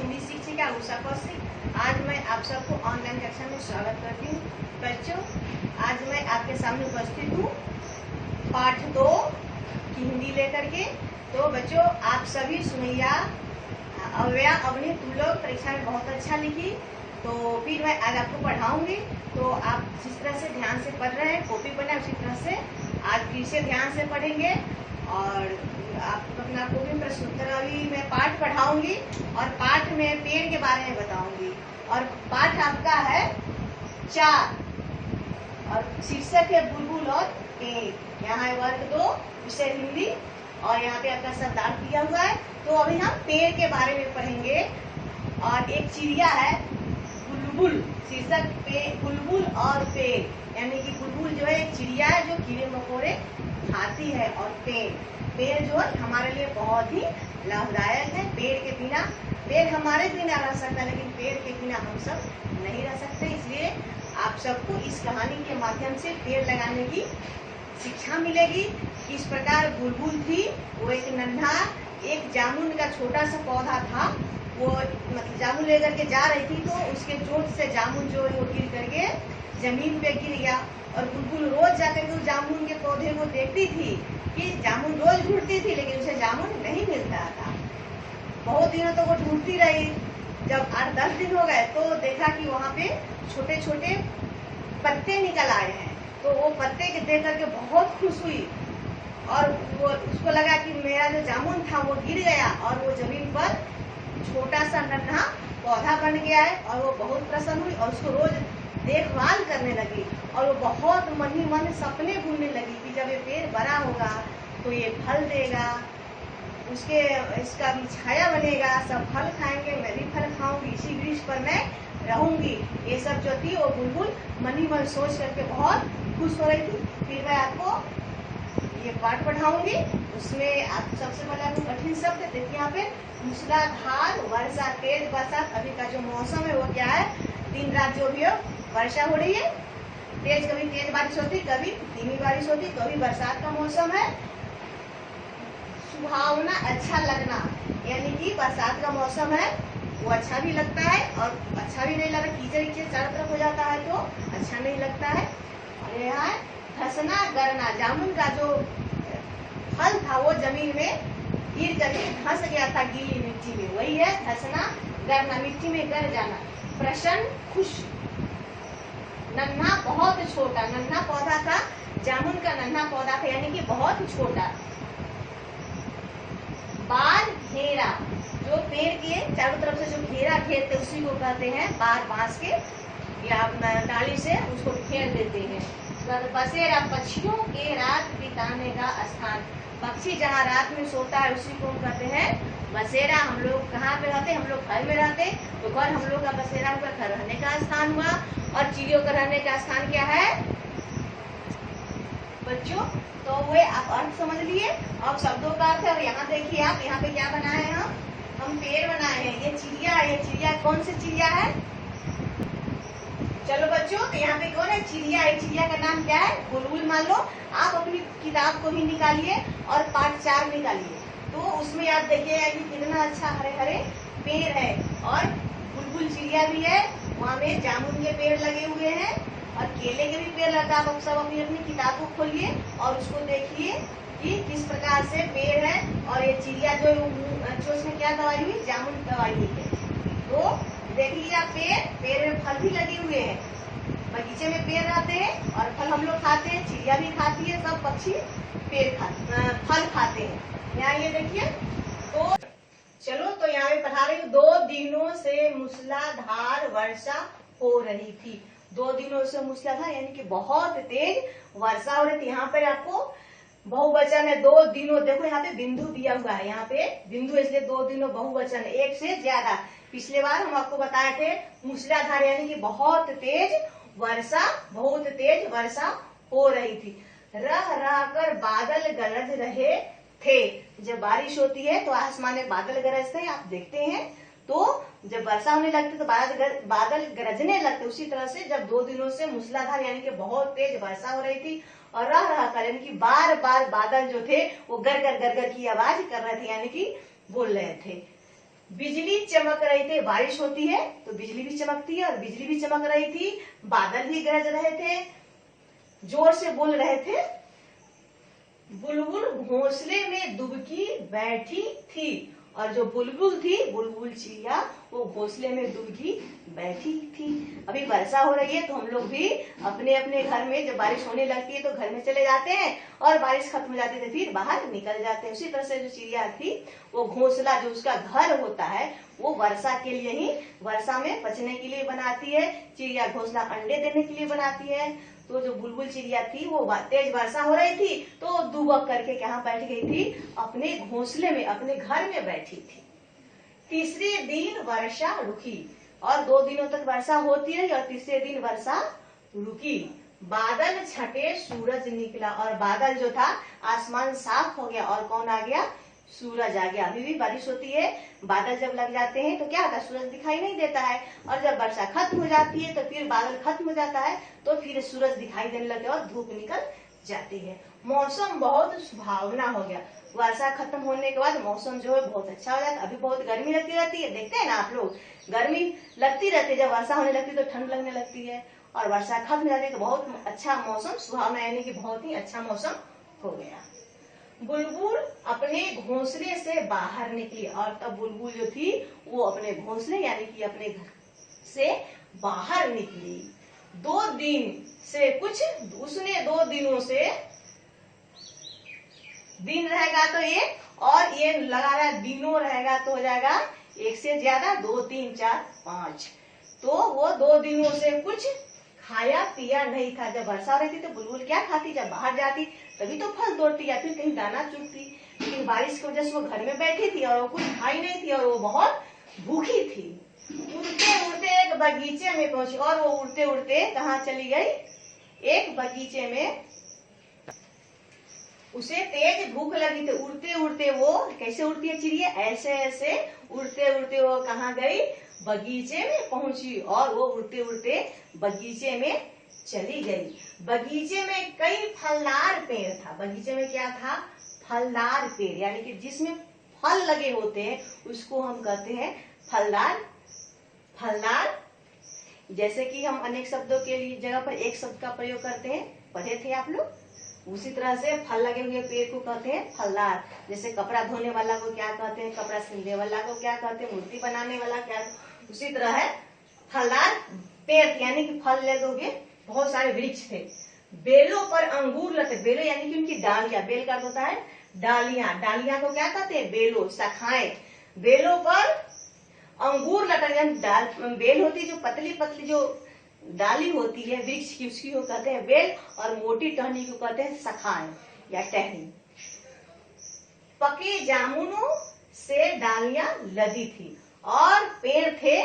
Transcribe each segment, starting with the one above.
हिंदी शिक्षिका उषा कौशिक। आज मैं आप सबको ऑनलाइन कक्षा में स्वागत करती हूँ। बच्चों, आज मैं आपके सामने उपस्थित हूँ पाठ 2 की हिंदी लेकर के। तो बच्चों, आप सभी सुनैया अव्या अवनी तुम लोग परीक्षा में बहुत अच्छा लिखी, तो फिर मैं आज आपको पढ़ाऊंगी। तो आप जिस तरह से ध्यान से पढ़ रहे हैं, कॉपी बना उसी तरह से आज फिर से ध्यान से पढ़ेंगे। और आप अपना कॉपी प्रश्नोत्तर अभी मैं पाठ पढ़ाऊंगी और पाठ में पेड़ के बारे में बताऊंगी। और पाठ आपका है 4 और शीर्षक है बुलबुल और पेड़। यहाँ है वर्ग 2 विषय हिंदी और यहाँ पे आपका शब्दार्थ दिया हुआ है। तो अभी हम पेड़ के बारे में पढ़ेंगे। और एक चिड़िया है बुलबुल, शीर्षक पे बुलबुल और पेड़, यानी कि बुलबुल जो है एक चिड़िया है जो कीड़े मकोड़े खाती है। और पेड़ जो है हमारे लिए बहुत ही लाभदायक है। पेड़ हमारे बिना रह सकता है, लेकिन पेड़ के बिना हम सब नहीं रह सकते। इसलिए आप सबको इस कहानी के माध्यम से पेड़ लगाने की शिक्षा मिलेगी। इस प्रकार बुलबुल थी, वो एक नन्हा एक जामुन का छोटा सा पौधा था। वो मतलब जामुन लेकर के जा रही थी, तो उसके चोट से जामुन जो है वो गिर करके जमीन पे गिर गया। और बुलबुल रोज जाकर के उस जामुन के पौधे को देखती थी कि जामुन रोज ढूंढती थी, लेकिन उसे जामुन नहीं मिलता था। बहुत दिनों तो वो ढूंढती रही। जब 8-10 दिन हो गए तो देखा कि वहाँ पे छोटे छोटे पत्ते निकल आए हैं। तो वो पत्ते देख करके बहुत खुश हुई और वो उसको लगा कि मेरा जो जामुन था वो गिर गया और वो जमीन पर छोटा सा नन्हा पौधा बन गया है। और वो बहुत प्रसन्न हुई और उसको रोज देखभाल करने लगी। और वो बहुत मन ही मन सपने बुनने लगी कि जब ये पेड़ बड़ा होगा तो ये फल देगा, इसका भी छाया बनेगा, सब फल खाएंगे, मैं भी फल खाऊंगी, इसी वृक्ष पर मैं रहूंगी। ये सब जो थी वो बुलबुल मन ही मन सोच करके बहुत खुश हो रही थी। फिर मैं आपको ये पाठ पढ़ाऊंगी। उसमें आप सबसे पहले आपको कठिन शब्द देखिए यहाँ पे मूसलाधार वर्षा, तेज बरसात। अभी का जो मौसम है वो क्या है, दिन रात जो भी हो वर्षा हो रही है। कभी तेज बारिश होती, कभी धीमी बारिश होती, कभी बरसात का मौसम है। सुहावना, अच्छा लगना, यानी कि बरसात का मौसम है वो अच्छा भी लगता है और अच्छा भी नहीं लगता। कीचड़ चारों तरफ हो जाता है तो अच्छा नहीं लगता है। और यहाँ धसना गरना, जामुन का जो फल था वो जमीन में गिर करके धंस गया था गीली मिट्टी में, वही है धसना गरना, मिट्टी में गर जाना। प्रसन्न, खुश। नन्हा, बहुत छोटा, नन्हा पौधा था, जामुन का नन्हा पौधा था, यानी कि बहुत छोटा। बार घेरा, जो पेड़ के चारों तरफ से जो घेरा घेरते उसी को कहते हैं बार, बांस के या डाली से उसको घेर देते हैं। बसेरा, पक्षियों के रात बिताने का स्थान, पक्षी जहाँ रात में सोता है उसी को हम कहते हैं बसेरा। हम लोग कहाँ पे रहते हैं, हम लोग घर में रहते, तो घर हम लोग का बसेरा हुआ, घर रहने का स्थान हुआ। और चिड़ियों का रहने का स्थान क्या है बच्चों? तो वे आप अर्थ समझ लिए। अब शब्दों का अर्थ है। यहाँ देखिए आप, यहाँ पे क्या बनाए हैं, हम पेड़ बनाए हैं। ये चिड़िया कौन सी चिड़िया है? चलो बच्चों, तो यहाँ पे कौन है? चिड़िया है। चिड़िया का नाम क्या है? बुलबुल। मान लो आप अपनी किताब को भी निकालिए और पाठ 4 निकालिए, तो उसमें आप देखिएगा कि कितना अच्छा हरे हरे पेड़ है और बुलबुल चिड़िया भी है। वहाँ में जामुन के पेड़ लगे हुए हैं और केले के भी पेड़ लगा। आप सब अपनी अपनी किताब को खोलिए और उसको देखिए कि किस प्रकार से पेड़ है। और ये चिड़िया जो उसमें क्या दवाई हुई? जामुन दवाई हुई है। तो देखिए आप, पेड़ में फल भी लगे हुए हैं। बगीचे में पेड़ रहते हैं और फल हम लोग खाते हैं, चिड़िया भी खाती है, सब पक्षी फल खाते हैं। यहाँ ये देखिए। तो चलो, तो यहाँ पे पढ़ा रही हूँ। 2 दिनों से मूसलाधार वर्षा हो रही थी। 2 दिनों से मूसलाधार यानी कि बहुत तेज वर्षा हो रही थी। यहाँ पर आपको बहुवचन है, 2 दिनों। देखो यहाँ पे बिंदु दिया हुआ है, यहाँ पे बिंदु, इसलिए 2 दिनों बहुवचन है, एक से ज्यादा। पिछले बार हम आपको बताए थे मूसलाधार यानी कि बहुत तेज वर्षा, बहुत तेज वर्षा हो रही थी। रह रह कर बादल गरज रहे थे। जब बारिश होती है तो आसमान में बादल गरजते हैं, आप देखते हैं। तो जब वर्षा होने लगती तो बादल गरजने लगते। उसी तरह से जब 2 दिनों से मूसलाधार यानी कि बहुत तेज वर्षा हो रही थी और रह रहा कर यानी कि बार बार बादल जो थे वो गर गर गर गर की आवाज कर रहे थे, यानी कि बोल रहे थे। बिजली चमक रही थी, बारिश होती है तो बिजली भी चमकती है और बिजली भी चमक रही थी, बादल भी गरज रहे थे, जोर से बोल रहे थे। बुलबुल घोंसले में दुबकी बैठी थी, और जो बुलबुल थी, बुलबुल चिड़िया, वो घोंसले में दुबकी बैठी थी। अभी वर्षा हो रही है तो हम लोग भी अपने अपने घर में, जब बारिश होने लगती है तो घर में चले जाते हैं, और बारिश खत्म हो जाती है तो फिर बाहर निकल जाते हैं। उसी तरह से जो चिड़िया थी, वो घोंसला जो उसका घर होता है, वो वर्षा के लिए ही, वर्षा में बचने के लिए बनाती है। चिड़िया घोंसला अंडे देने के लिए बनाती है। तो जो बुलबुल चिड़िया थी, वो तेज वर्षा हो रही थी तो दुबक करके कहाँ बैठ गई थी? अपने घोंसले में, अपने घर में बैठी थी। तीसरे दिन वर्षा रुकी, और 2 दिनों तक वर्षा होती रही, और तीसरे दिन वर्षा रुकी। बादल छटे, सूरज निकला, और बादल जो था, आसमान साफ हो गया, और कौन आ गया? सूरज आ गया। अभी भी बारिश होती है, बादल जब लग जाते हैं तो क्या होता है? सूरज दिखाई नहीं देता है, और जब वर्षा खत्म हो जाती है तो फिर बादल खत्म हो जाता है, तो फिर सूरज दिखाई देने लगता है और धूप निकल जाती है। मौसम बहुत सुहावना हो गया। वर्षा खत्म होने के बाद मौसम जो है बहुत अच्छा हो जाता है। अभी बहुत गर्मी लगती रहती है, देखते हैं ना आप लोग, गर्मी लगती रहती है, जब वर्षा होने लगती है तो ठंड लगने लगती है, और वर्षा खत्म हो जाती है तो बहुत अच्छा मौसम, सुहावना, यानी कि बहुत ही अच्छा मौसम हो गया। बुलबुल अपने घोंसले से बाहर निकली, और तब बुलबुल जो थी, वो अपने घोंसले यानी कि अपने घर से बाहर निकली। 2 दिन से कुछ, उसने 2 दिनों से, दिन रहेगा तो 1, और ये लगा रहा दिनों रहेगा तो हो जाएगा 1 से ज्यादा, 2, 3, 4, 5। तो वो 2 दिनों से कुछ खाया पिया नहीं था। जब वर्षा हो रही थी तो बुलबुल क्या खाती? जब बाहर जाती तभी तो फल तोड़ती या फिर कहीं दाना चुगती, लेकिन बारिश की वजह से वो घर में बैठी थी और वो कुछ खाई नहीं थी, और वो बहुत भूखी थी। उड़ते उड़ते एक बगीचे में पहुंची, और वो उड़ते उड़ते कहाँ चली गई? एक बगीचे में। उसे तेज भूख लगी, तो उड़ते उड़ते वो, कैसे उड़ती है चिड़िया? ऐसे ऐसे उड़ते उड़ते वो कहाँ गई? बगीचे में पहुंची, और वो उड़ते उड़ते बगीचे में चली गई। बगीचे में कई फलदार पेड़ था। बगीचे में क्या था? फलदार पेड़, यानी कि जिसमें फल लगे होते हैं उसको हम कहते हैं फलदार। फलदार, जैसे कि हम अनेक शब्दों के लिए जगह पर एक शब्द का प्रयोग करते हैं, पढ़े थे आप लोग, उसी तरह से फल लगे हुए पेड़ को कहते हैं फलदार। जैसे कपड़ा धोने वाला को क्या कहते हैं? कपड़ा सिलने वाला को क्या कहते हैं? मूर्ति बनाने वाला क्या? उसी तरह है फलदार पेड़, यानी कि फल लगे हुए बहुत सारे वृक्ष थे। बेलों पर अंगूर लटे, बेलो यानी कि उनकी डालियां, बेल का होता है डालियां, डालियां को क्या कहते हैं? बेलो, शाखाएं। बेलों पर अंगूर लटक, यानी बेल होती है जो पतली पतली जो डाली होती है वृक्ष की, उसकी को कहते हैं बेल, और मोटी टहनी को कहते हैं शाखाएं या टहनी। पके जामुनों से डालियां लदी थी, और पेड़ थे,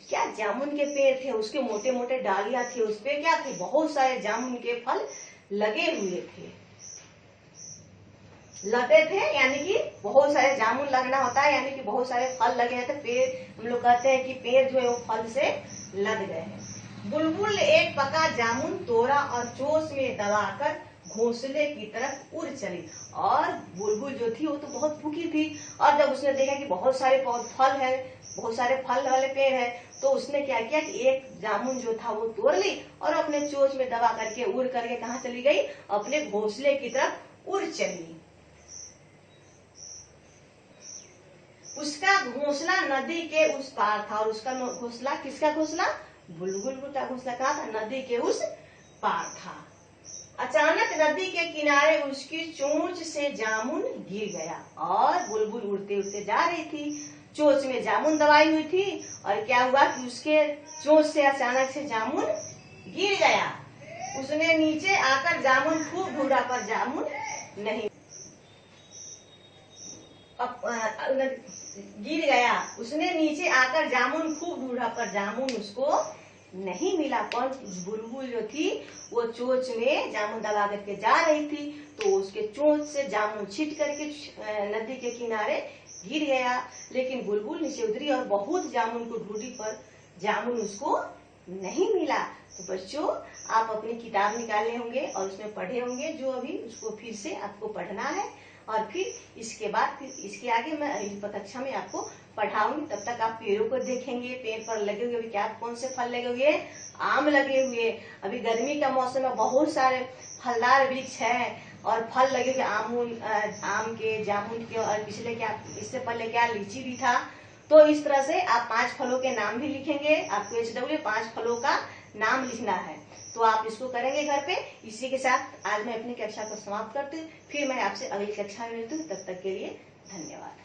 क्या? जामुन के पेड़ थे, उसके मोटे मोटे डालियां थी, उसपे क्या थे? बहुत सारे जामुन के फल लगे हुए थे। लगे थे यानी कि बहुत सारे जामुन लगना होता है, यानी कि बहुत सारे फल लगे हैं, तो पेड़, हम लोग कहते हैं कि पेड़ जो है वो फल से लद गए हैं। बुलबुल ने एक पका जामुन तोड़ा और चोंच में दबाकर घोंसले की तरफ उड़ चली। और बुलबुल जो थी वो तो बहुत भूखी थी, और जब उसने देखा कि बहुत सारे फल है, बहुत सारे फल वाले पेड़ है, तो उसने क्या किया कि एक जामुन जो था वो तोड़ ली, और अपने चोंच में दबा करके उड़ करके कहाँ चली गई? अपने घोंसले की तरफ उड़ चली। उसका घोंसला नदी के उस पार था, और उसका घोंसला, किसका घोंसला? बुलबुल का घोंसला कहाँ था? नदी के उस पार था। अचानक नदी के किनारे उसकी चोंच से जामुन गिर गया, और बुलबुल उड़ते उड़ते जा रही थी, चोंच में जामुन दबाई हुई थी, और क्या हुआ कि उसके चोंच से अचानक से जामुन गिर गया। उसने नीचे आकर जामुन खूब ढूंढा, पर जामुन नहीं, गिर गया। उसने नीचे आकर जामुन खूब ढूंढा, पर जामुन उसको नहीं मिला। पर बुलबुल जो थी वो चोंच में जामुन दबा करके जा रही थी, तो उसके चोंच से जामुन छिट करके नदी के किनारे गिर गया। लेकिन बुलबुल नीचे उतरी और बहुत जामुन को ढूंढी, पर जामुन उसको नहीं मिला। तो बच्चों, आप अपनी किताब निकाले होंगे और उसमें पढ़े होंगे जो अभी, उसको फिर से आपको पढ़ना है, और फिर इसके बाद फिर इसके आगे मैं अगली कक्षा में आपको पढ़ाऊंगी। तब तक आप पेड़ों को देखेंगे, पेड़ पर लगे हुए अभी क्या कौन से फल लगे हुए, आम लगे हुए। अभी गर्मी का मौसम में बहुत सारे फलदार वृक्ष है और फल लगे हुए, आम के, जामुन के, और पिछले क्या इससे पहले क्या लीची भी था। तो इस तरह से आप 5 फलों के नाम भी लिखेंगे। आपको HW 5 फलों का नाम लिखना है, तो आप इसको करेंगे घर पे। इसी के साथ आज मैं अपनी कक्षा को समाप्त करती हूँ। फिर मैं आपसे अगली कक्षा में मिलती हूँ। तब तक के लिए धन्यवाद।